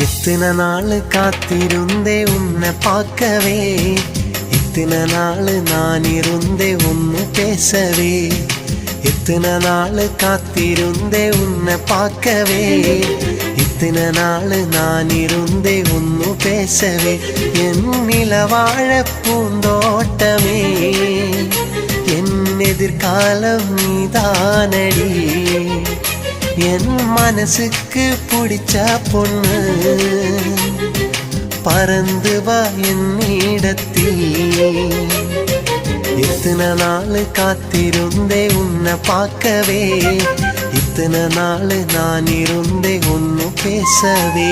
இத்தனை நாள் காத்திருந்தே உன்னை பார்க்கவே, இத்தனை நாள் நான் இருந்தே ஒன்னு பேசவே. இத்தனை நாள் காத்திருந்தே உன்னை பார்க்கவே, இத்தனை நாள் நான் இருந்தே ஒன்னு பேசவே. என் நிலவாழ பூந்தோட்டமே, என் எதிர்காலம் நீதானடி. என் மனசுக்கு பிடிச்ச பொண்ணு, பறந்து வா என்னிடத்தில். இத்தனை நாள் காத்திருந்தே உன்னை பார்க்கவே, இத்தனை நாள் நான் இருந்தே ஒன்னு பேசவே.